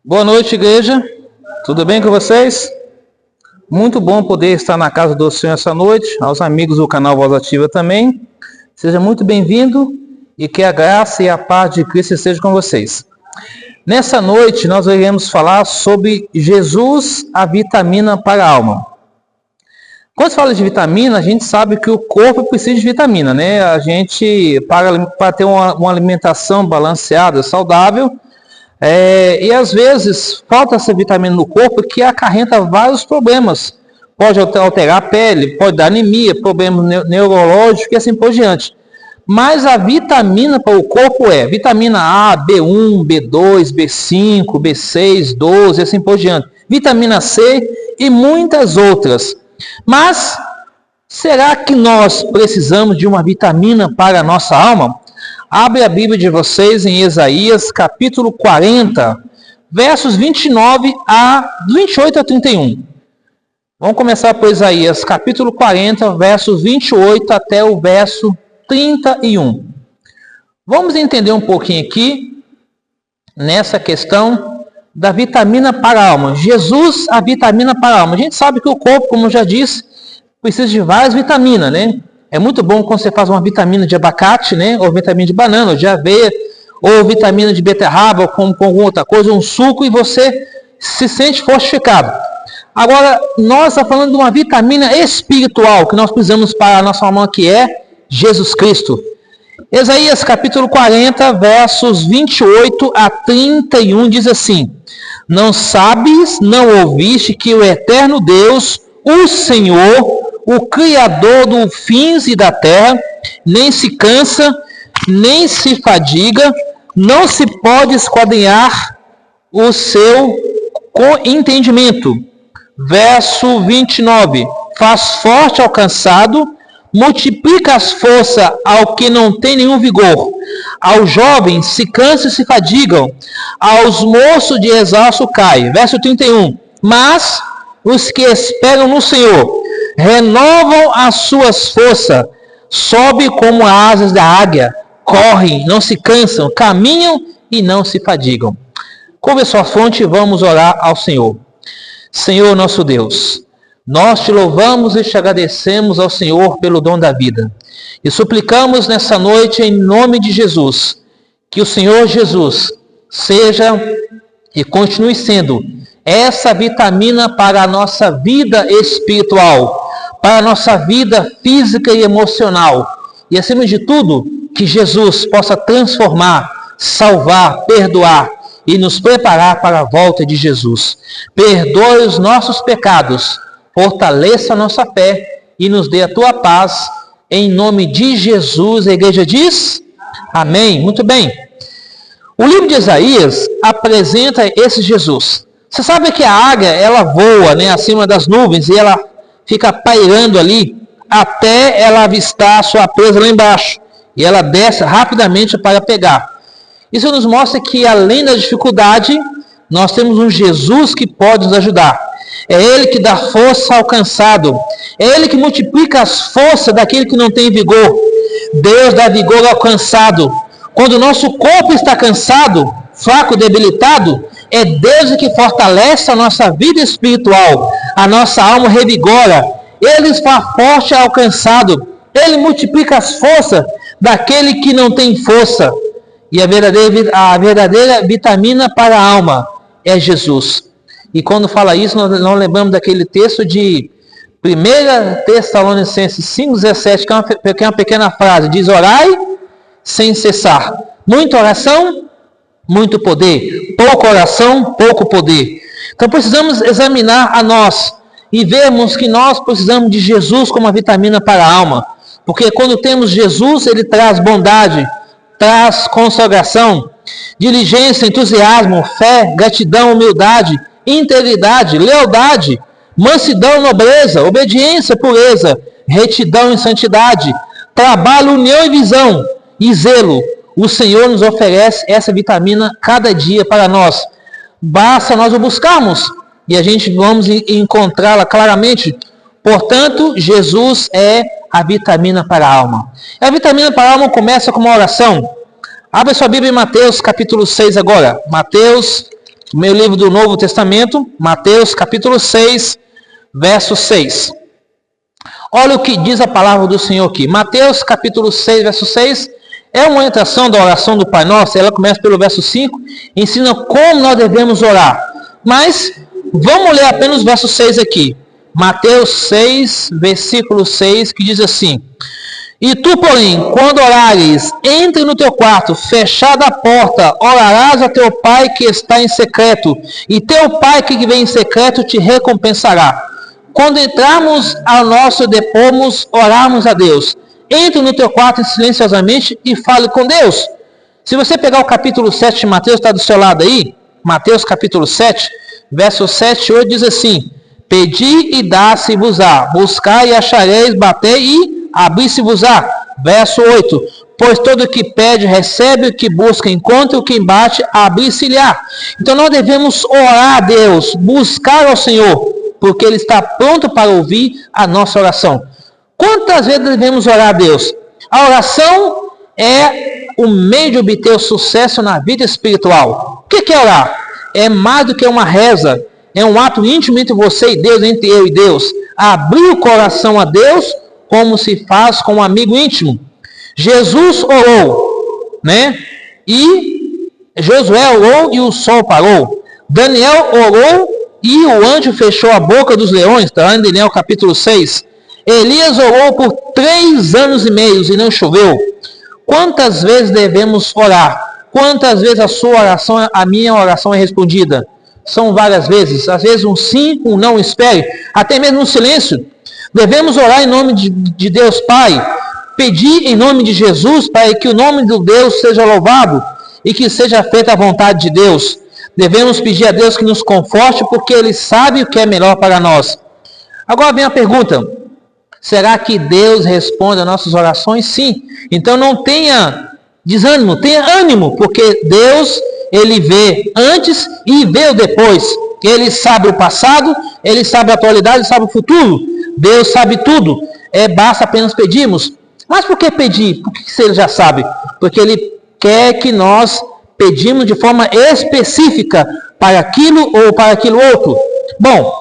Boa noite, igreja. Tudo bem com vocês? Muito bom poder estar na casa do Senhor essa noite. Aos amigos do canal Voz Ativa também. Seja muito bem-vindo e que a graça e a paz de Cristo esteja com vocês. Nessa noite nós iremos falar sobre Jesus, a vitamina para a alma. Quando se fala de vitamina, a gente sabe que o corpo precisa de vitamina, né? A gente, para ter uma alimentação balanceada, saudável, e às vezes falta essa vitamina no corpo que acarreta vários problemas. Pode alterar a pele, pode dar anemia, problemas neurológicos e assim por diante. Mas a vitamina para o corpo é vitamina A, B1, B2, B5, B6, 12 e assim por diante. Vitamina C e muitas outras. Mas será que nós precisamos de uma vitamina para a nossa alma? Abre a Bíblia de vocês em Isaías, capítulo 40, versos 29 a 28 a 31. Vamos começar por Isaías, capítulo 40, versos 28 até o verso 31. Vamos entender um pouquinho aqui, nessa questão da vitamina para a alma. Jesus, a vitamina para a alma. A gente sabe que o corpo, como eu já disse, precisa de várias vitaminas, né? É muito bom quando você faz uma vitamina de abacate, né? Ou vitamina de banana, ou de aveia, ou vitamina de beterraba, ou com alguma outra coisa, um suco, e você se sente fortificado. Agora, nós estamos falando de uma vitamina espiritual, que nós precisamos para a nossa alma, que é Jesus Cristo. Isaías capítulo 40, versos 28 a 31, diz assim: Não sabes, não ouviste que o eterno Deus, o Senhor, o Criador dos fins e da terra, nem se cansa, nem se fadiga, não se pode esquadrinhar o seu entendimento. Verso 29, faz forte ao cansado, multiplica as forças ao que não tem nenhum vigor. Aos jovens se cansam e se fadigam, aos moços de exausto cai. Verso 31, mas os que esperam no Senhor renovam as suas forças, sobe como asas da águia, correm, não se cansam, caminham e não se fadigam. Curva sua fronte e vamos orar ao Senhor. Senhor nosso Deus, nós te louvamos e te agradecemos ao Senhor pelo dom da vida. E suplicamos nessa noite, em nome de Jesus, que o Senhor Jesus seja e continue sendo essa vitamina para a nossa vida espiritual, para a nossa vida física e emocional. E acima de tudo, que Jesus possa transformar, salvar, perdoar e nos preparar para a volta de Jesus. Perdoe os nossos pecados, fortaleça a nossa fé e nos dê a tua paz, em nome de Jesus. A igreja diz amém. Muito bem. O livro de Isaías apresenta esse Jesus. Você sabe que a águia, ela voa, né, acima das nuvens e ela fica pairando ali até ela avistar a sua presa lá embaixo. E ela desce rapidamente para pegar. Isso nos mostra que, além da dificuldade, nós temos um Jesus que pode nos ajudar. É Ele que dá força ao cansado. É Ele que multiplica as forças daquele que não tem vigor. Deus dá vigor ao cansado. Quando o nosso corpo está cansado, fraco, debilitado, é Deus que fortalece a nossa vida espiritual. A nossa alma revigora. Ele faz forte ao cansado. Ele multiplica as forças daquele que não tem força. E a verdadeira vitamina para a alma é Jesus. E quando fala isso, nós não lembramos daquele texto de 1 Tessalonicenses 5,17, que é uma pequena frase. Diz, orai sem cessar. Muita oração, muito poder. Pouca oração, pouco poder. Então precisamos examinar a nós e vermos que nós precisamos de Jesus como uma vitamina para a alma. Porque quando temos Jesus, Ele traz bondade, traz consagração, diligência, entusiasmo, fé, gratidão, humildade, integridade, lealdade, mansidão, nobreza, obediência, pureza, retidão e santidade, trabalho, união e visão e zelo. O Senhor nos oferece essa vitamina cada dia para nós. Basta nós o buscarmos e a gente vamos encontrá-la claramente. Portanto, Jesus é a vitamina para a alma. E a vitamina para a alma começa com uma oração. Abra sua Bíblia em Mateus capítulo 6 agora. Mateus, meu livro do Novo Testamento, Mateus capítulo 6, verso 6. Olha o que diz a palavra do Senhor aqui. Mateus capítulo 6, verso 6, é uma orientação da oração do Pai Nosso. Ela começa pelo verso 5, ensina como nós devemos orar. Mas vamos ler apenas o verso 6 aqui. Mateus 6, versículo 6, que diz assim: E tu, porém, quando orares, entre no teu quarto, fechada a porta, orarás a teu Pai que está em secreto, e teu Pai que vem em secreto te recompensará. Quando entrarmos ao nosso depomos, orarmos a Deus. Entre no teu quarto silenciosamente e fale com Deus. Se você pegar o capítulo 7 de Mateus, está do seu lado aí, Mateus capítulo 7, verso 7 e 8 diz assim: Pedi e dá-se-vos-á, buscai e achareis, batei e abrir-se-vos-á. Verso 8: Pois todo o que pede recebe, o que busca encontra, o que bate abrir-se-lhe-á. Então nós devemos orar a Deus, buscar ao Senhor, porque Ele está pronto para ouvir a nossa oração. Quantas vezes devemos orar a Deus? A oração é o meio de obter o sucesso na vida espiritual. O que é orar? É mais do que uma reza. É um ato íntimo entre você e Deus, entre eu e Deus. Abrir o coração a Deus como se faz com um amigo íntimo. Jesus orou, né? E Josué orou e o sol parou. Daniel orou e o anjo fechou a boca dos leões, está em Daniel capítulo 6. Elias orou por 3 anos e meio e não choveu. Quantas vezes devemos orar? Quantas vezes a sua oração, a minha oração é respondida? São várias vezes. Às vezes um sim, um não, espere. Até mesmo um silêncio. Devemos orar em nome de Deus Pai. Pedir em nome de Jesus para que o nome de Deus seja louvado e que seja feita a vontade de Deus. Devemos pedir a Deus que nos conforte, porque Ele sabe o que é melhor para nós. Agora vem a pergunta: será que Deus responde às nossas orações? Sim. Então não tenha desânimo, tenha ânimo, porque Deus, Ele vê antes e vê o depois. Ele sabe o passado, Ele sabe a atualidade, sabe o futuro. Deus sabe tudo. Basta apenas pedirmos. Mas por que pedir? Por que Ele já sabe? Porque Ele quer que nós pedimos de forma específica para aquilo ou para aquilo outro. Bom,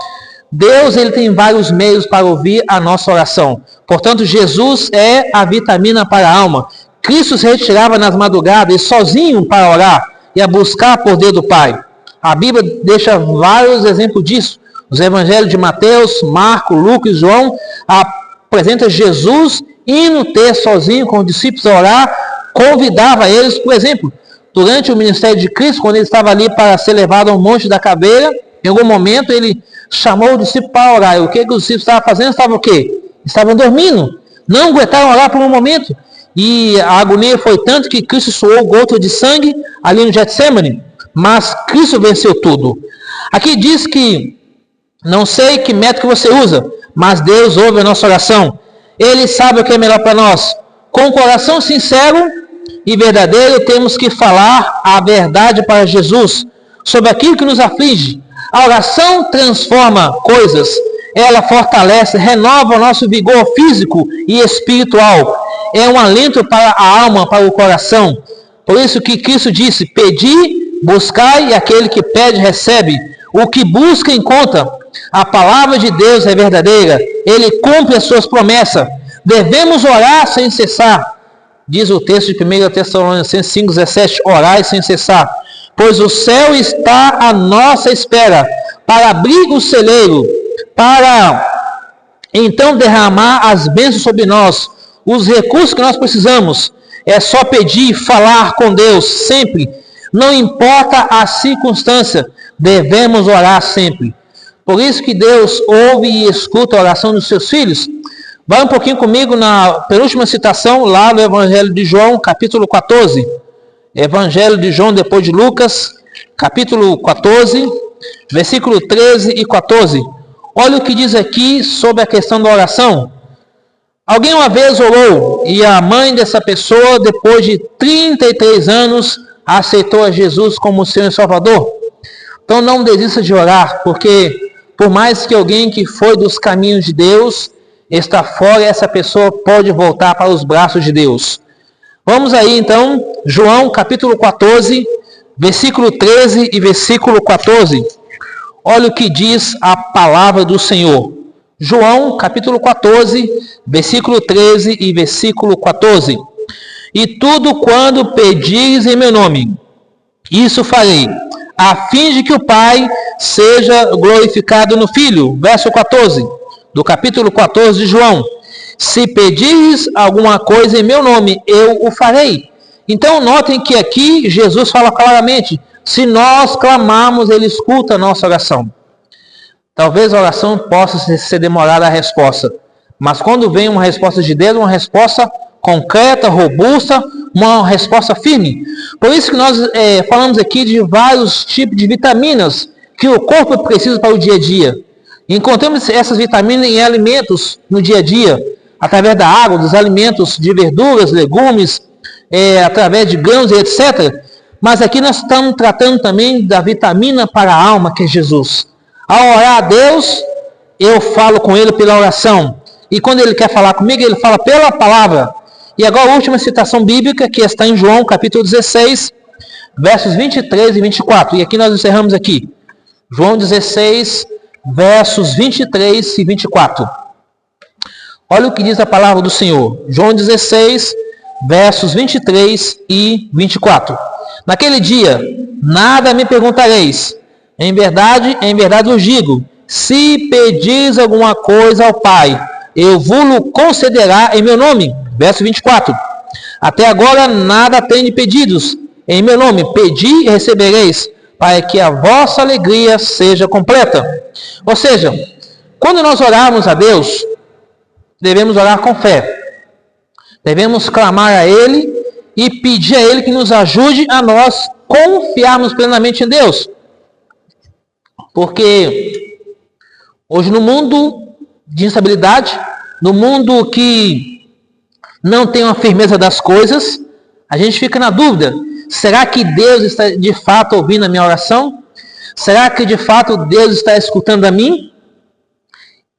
Deus, Ele tem vários meios para ouvir a nossa oração. Portanto, Jesus é a vitamina para a alma. Cristo se retirava nas madrugadas sozinho para orar e a buscar por Deus do Pai. A Bíblia deixa vários exemplos disso. Os evangelhos de Mateus, Marcos, Lucas e João apresentam Jesus indo ter sozinho com os discípulos a orar, convidava eles, por exemplo, durante o ministério de Cristo, quando ele estava ali para ser levado ao Monte da Caveira, em algum momento ele chamou o discípulo para orar. E o que os discípulos estavam fazendo? Estavam o quê? Estavam dormindo. Não aguentaram orar por um momento. E a agonia foi tanto que Cristo suou gota de sangue ali no Getsemane. Mas Cristo venceu tudo. Aqui diz que, não sei que método que você usa, mas Deus ouve a nossa oração. Ele sabe o que é melhor para nós. Com o coração sincero e verdadeiro, temos que falar a verdade para Jesus sobre aquilo que nos aflige. A oração transforma coisas, ela fortalece, renova o nosso vigor físico e espiritual. É um alento para a alma, para o coração. Por isso que Cristo disse: pedi, buscai, e aquele que pede recebe. O que busca encontra. A palavra de Deus é verdadeira. Ele cumpre as suas promessas. Devemos orar sem cessar. Diz o texto de 1 Tessalonicenses 5,17: orai sem cessar. Pois o céu está à nossa espera para abrir o celeiro, para então derramar as bênçãos sobre nós, os recursos que nós precisamos. É só pedir e falar com Deus sempre. Não importa a circunstância, devemos orar sempre. Por isso que Deus ouve e escuta a oração dos seus filhos. Vai um pouquinho comigo na penúltima citação, lá no Evangelho de João, capítulo 14. Evangelho de João, depois de Lucas, capítulo 14, versículo 13 e 14. Olha o que diz aqui sobre a questão da oração. Alguém uma vez orou, e a mãe dessa pessoa, depois de 33 anos, aceitou a Jesus como Senhor e Salvador. Então não desista de orar, porque por mais que alguém que foi dos caminhos de Deus está fora e essa pessoa pode voltar para os braços de Deus. Vamos aí então, João capítulo 14, versículo 13 e versículo 14. Olha o que diz a palavra do Senhor. João capítulo 14, versículo 13 e versículo 14. E tudo quando pedires em meu nome, isso farei, a fim de que o Pai seja glorificado no Filho. Verso 14, do capítulo 14 de João. Se pedires alguma coisa em meu nome, eu o farei. Então notem que aqui Jesus fala claramente, se nós clamarmos, Ele escuta a nossa oração. Talvez a oração possa ser demorada a resposta, mas quando vem uma resposta de Deus, uma resposta concreta, robusta, uma resposta firme. Por isso que nós falamos aqui de vários tipos de vitaminas que o corpo precisa para o dia a dia. Encontramos essas vitaminas em alimentos no dia a dia, através da água, dos alimentos de verduras, legumes, através de grãos e etc. Mas aqui nós estamos tratando também da vitamina para a alma, que é Jesus. Ao orar a Deus, eu falo com Ele pela oração. E quando Ele quer falar comigo, Ele fala pela palavra. E agora a última citação bíblica, que está em João, capítulo 16, versos 23 e 24. E aqui nós encerramos aqui. João 16, versos 23 e 24. Olha o que diz a palavra do Senhor. João 16, versos 23 e 24. Naquele dia, nada me perguntareis. Em verdade vos digo, se pedis alguma coisa ao Pai, eu vos concederá em meu nome. Verso 24. Até agora nada tenho pedidos em meu nome. Pedi e recebereis, para que a vossa alegria seja completa. Ou seja, quando nós orarmos a Deus, devemos orar com fé. Devemos clamar a Ele e pedir a Ele que nos ajude a nós confiarmos plenamente em Deus. Porque hoje no mundo de instabilidade, no mundo que não tem uma firmeza das coisas, a gente fica na dúvida, será que Deus está de fato ouvindo a minha oração? Será que de fato Deus está escutando a mim?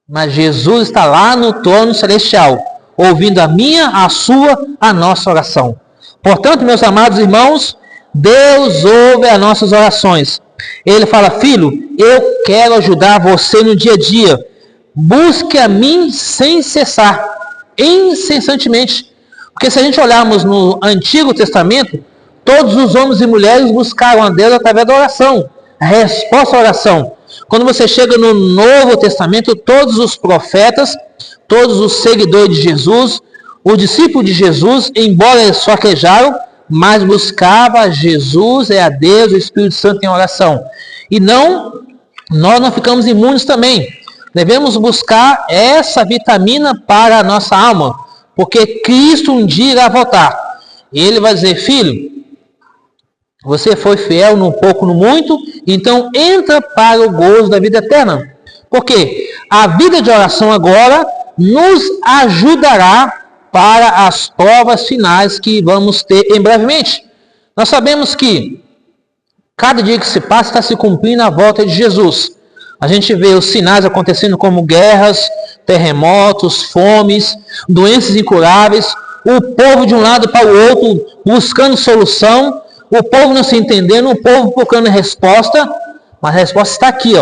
Mas Jesus está lá no trono celestial, ouvindo a minha, a sua, a nossa oração. Portanto, meus amados irmãos, Deus ouve as nossas orações. Ele fala, filho, eu quero ajudar você no dia a dia. Busque a mim sem cessar, incessantemente. Porque se a gente olharmos no Antigo Testamento, todos os homens e mulheres buscaram a Deus através da oração, a resposta à oração. Quando você chega no Novo Testamento, todos os profetas, todos os seguidores de Jesus, os discípulos de Jesus, embora eles fraquejaram, mas buscava a Jesus e a Deus, o Espírito Santo em oração. E nós não ficamos imunes também. Devemos buscar essa vitamina para a nossa alma, porque Cristo um dia irá voltar. E Ele vai dizer, filho, você foi fiel no pouco, no muito, então entra para o gozo da vida eterna. Porque a vida de oração agora nos ajudará para as provas finais que vamos ter em brevemente. Nós sabemos que cada dia que se passa está se cumprindo a volta de Jesus. A gente vê os sinais acontecendo como guerras, terremotos, fomes, doenças incuráveis, o povo de um lado para o outro buscando solução, o povo não se entendendo, o povo procurando resposta, mas a resposta está aqui,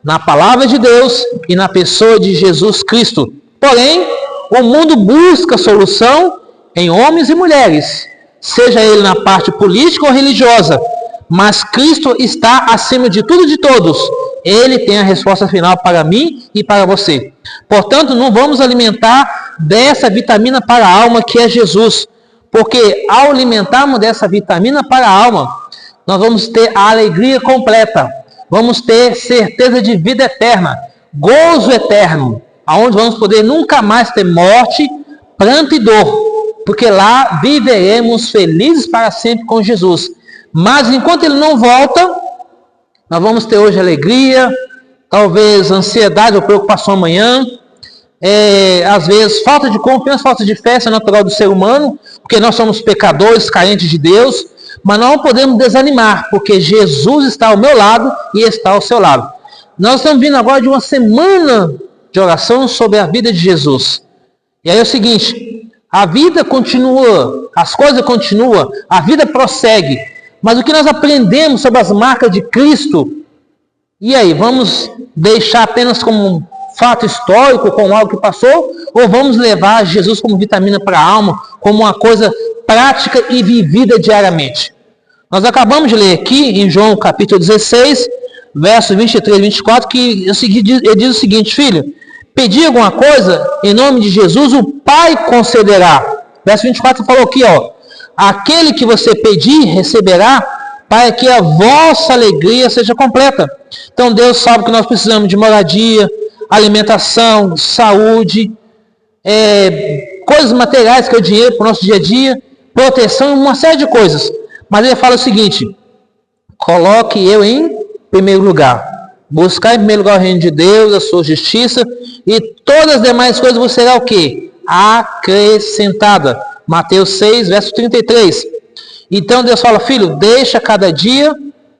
na palavra de Deus e na pessoa de Jesus Cristo. Porém, o mundo busca solução em homens e mulheres, seja ele na parte política ou religiosa, mas Cristo está acima de tudo e de todos. Ele tem a resposta final para mim e para você. Portanto, não vamos alimentar dessa vitamina para a alma que é Jesus, porque ao alimentarmos dessa vitamina para a alma, nós vamos ter a alegria completa, vamos ter certeza de vida eterna, gozo eterno, aonde vamos poder nunca mais ter morte, pranto e dor, porque lá viveremos felizes para sempre com Jesus. Mas enquanto Ele não volta, nós vamos ter hoje alegria, talvez ansiedade ou preocupação amanhã, às vezes falta de confiança, falta de fé, isso é natural do ser humano, porque nós somos pecadores, carentes de Deus, mas não podemos desanimar, porque Jesus está ao meu lado e está ao seu lado. Nós estamos vindo agora de uma semana de de oração sobre a vida de Jesus. E aí é o seguinte, a vida continua, as coisas continuam, a vida prossegue, mas o que nós aprendemos sobre as marcas de Cristo, e aí, vamos deixar apenas como um fato histórico, como algo que passou, ou vamos levar Jesus como vitamina para a alma, como uma coisa prática e vivida diariamente? Nós acabamos de ler aqui em João capítulo 16, versos 23 e 24, que ele diz o seguinte: filho, pedir alguma coisa, em nome de Jesus, o Pai concederá. Verso 24 falou aqui, ó, aquele que você pedir, receberá, para que a vossa alegria seja completa. Então Deus sabe que nós precisamos de moradia, alimentação, saúde, coisas materiais, que é o dinheiro para o nosso dia a dia, proteção, uma série de coisas. Mas ele fala o seguinte: coloque eu em primeiro lugar. Buscar em primeiro lugar o reino de Deus, a sua justiça, e todas as demais coisas você será o quê? Acrescentada. Mateus 6, verso 33. Então Deus fala: filho, deixa cada dia,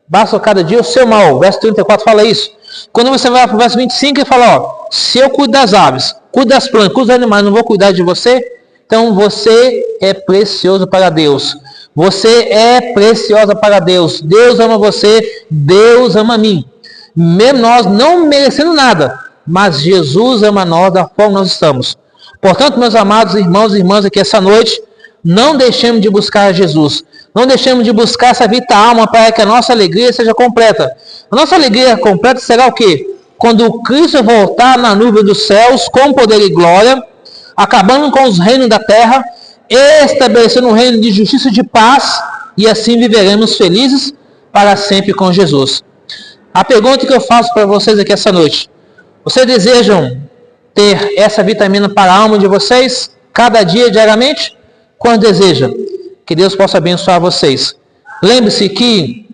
basta cada dia o seu mal. Verso 34 fala isso. Quando você vai para o verso 25, ele fala: ó, se eu cuido das aves, cuido das plantas, cuido dos animais, não vou cuidar de você? Então você é precioso para Deus. Você é preciosa para Deus. Deus ama você, Deus ama a mim. Mesmo nós não merecendo nada, mas Jesus ama nós da forma que nós estamos. Portanto, meus amados irmãos e irmãs aqui essa noite, não deixemos de buscar a Jesus. Não deixemos de buscar essa vida alma para que a nossa alegria seja completa. A nossa alegria completa será o quê? Quando Cristo voltar na nuvem dos céus com poder e glória, acabando com os reinos da terra, estabelecendo um reino de justiça e de paz, e assim viveremos felizes para sempre com Jesus. A pergunta que eu faço para vocês aqui essa noite: vocês desejam ter essa vitamina para a alma de vocês, cada dia, diariamente? Quando deseja? Que Deus possa abençoar vocês. Lembre-se que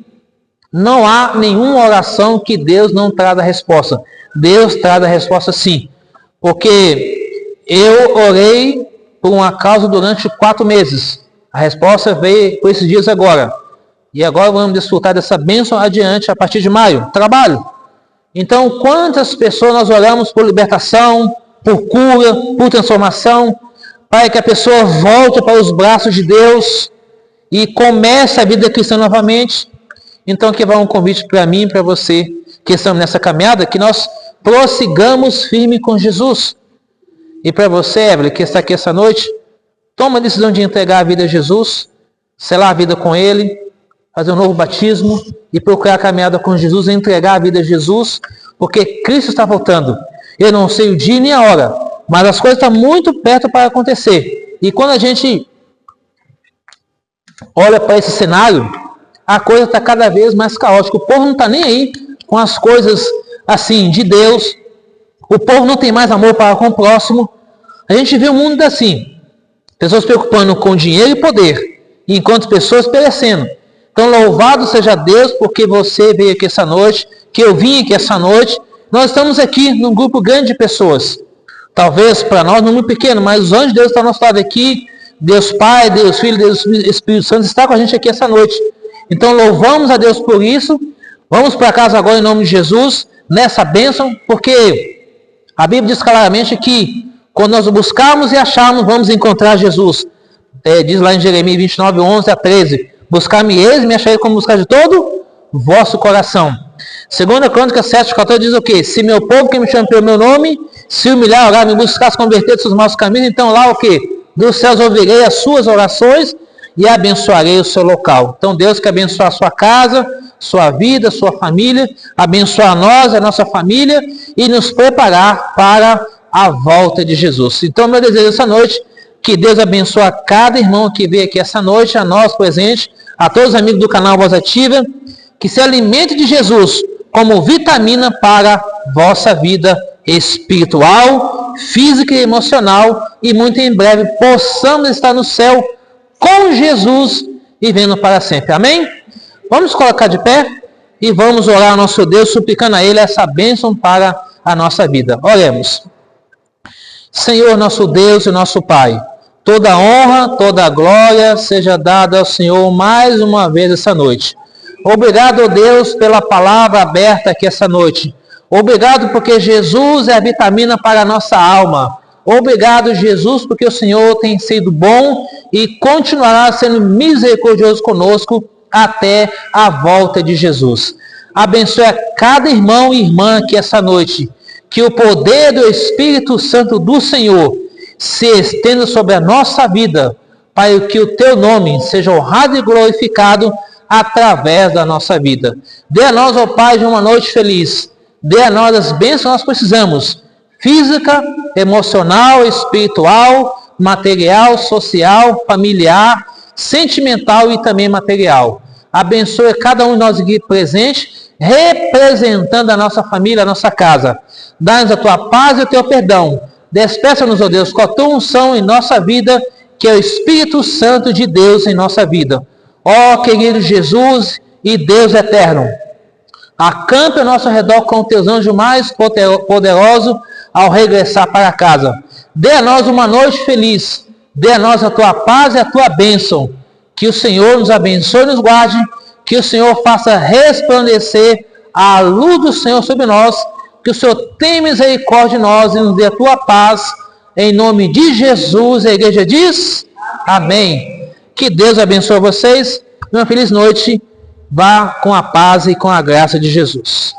não há nenhuma oração que Deus não traga a resposta. Deus traz a resposta sim. Porque eu orei por uma causa durante 4 meses. A resposta veio por esses dias agora. E agora vamos desfrutar dessa bênção adiante a partir de maio. Trabalho. Então, quantas pessoas nós oramos por libertação, por cura, por transformação, para que a pessoa volte para os braços de Deus e comece a vida cristã novamente? Então, aqui vai um convite para mim e para você, que estamos nessa caminhada, que nós prossigamos firme com Jesus. E para você, Evelyn, que está aqui essa noite, toma a decisão de entregar a vida a Jesus, selar a vida com Ele, fazer um novo batismo e procurar a caminhada com Jesus, entregar a vida a Jesus, porque Cristo está voltando. Eu não sei o dia nem a hora, mas as coisas estão muito perto para acontecer. E quando a gente olha para esse cenário, a coisa está cada vez mais caótica. O povo não está nem aí com as coisas assim de Deus. O povo não tem mais amor para com o próximo. A gente vê o mundo assim. Pessoas se preocupando com dinheiro e poder, enquanto pessoas perecendo. Então louvado seja Deus porque você veio aqui essa noite, que eu vim aqui essa noite. Nós estamos aqui num grupo grande de pessoas. Talvez para nós, num grupo pequeno, mas os anjos de Deus estão ao nosso lado aqui. Deus Pai, Deus Filho, Deus Espírito Santo está com a gente aqui essa noite. Então louvamos a Deus por isso. Vamos para casa agora em nome de Jesus, nessa bênção, porque a Bíblia diz claramente que quando nós o buscarmos e acharmos, vamos encontrar Jesus. Diz lá em Jeremias 29, 11 a 13. Buscar-me-eis e me acharei como buscar de todo o vosso coração. 2 Crônicas 7, 14 diz o quê? Se meu povo que me chama pelo meu nome, se humilhar, orar, me buscar, se converter dos seus maus caminhos, então lá o quê? Dos céus ouvirei as suas orações e abençoarei o seu local. Então Deus quer abençoar a sua casa, sua vida, sua família, abençoar nós, a nossa família e nos preparar para a volta de Jesus. Então meu desejo essa noite, que Deus abençoe a cada irmão que veio aqui essa noite, a nós presentes, a todos os amigos do canal Voz Ativa, que se alimente de Jesus como vitamina para vossa vida espiritual, física e emocional, e muito em breve possamos estar no céu com Jesus vivendo para sempre. Amém? Vamos colocar de pé e vamos orar ao nosso Deus, suplicando a Ele essa bênção para a nossa vida. Oremos. Senhor, nosso Deus e nosso Pai, toda honra, toda glória seja dada ao Senhor mais uma vez essa noite. Obrigado, Deus, pela palavra aberta aqui essa noite. Obrigado porque Jesus é a vitamina para a nossa alma. Obrigado, Jesus, porque o Senhor tem sido bom e continuará sendo misericordioso conosco até a volta de Jesus. Abençoe a cada irmão e irmã aqui essa noite. Que o poder do Espírito Santo do Senhor se estenda sobre a nossa vida, para que o teu nome seja honrado e glorificado através da nossa vida. Dê a nós, ó Pai, uma noite feliz. Dê a nós as bênçãos que nós precisamos. Física, emocional, espiritual, material, social, familiar, sentimental e também material. Abençoe cada um de nós aqui presente, representando a nossa família, a nossa casa. Dá-nos a tua paz e o teu perdão. Despeça-nos, ó Deus, com a tua unção em nossa vida, que é o Espírito Santo de Deus em nossa vida. Ó querido Jesus e Deus eterno, acampe ao nosso redor com os teus anjos mais poderosos ao regressar para casa. Dê a nós uma noite feliz. Dê a nós a tua paz e a tua bênção. Que o Senhor nos abençoe e nos guarde. Que o Senhor faça resplandecer a luz do Senhor sobre nós. Que o Senhor tenha misericórdia de nós e nos dê a tua paz. Em nome de Jesus, a igreja diz amém. Que Deus abençoe vocês. Uma feliz noite. Vá com a paz e com a graça de Jesus.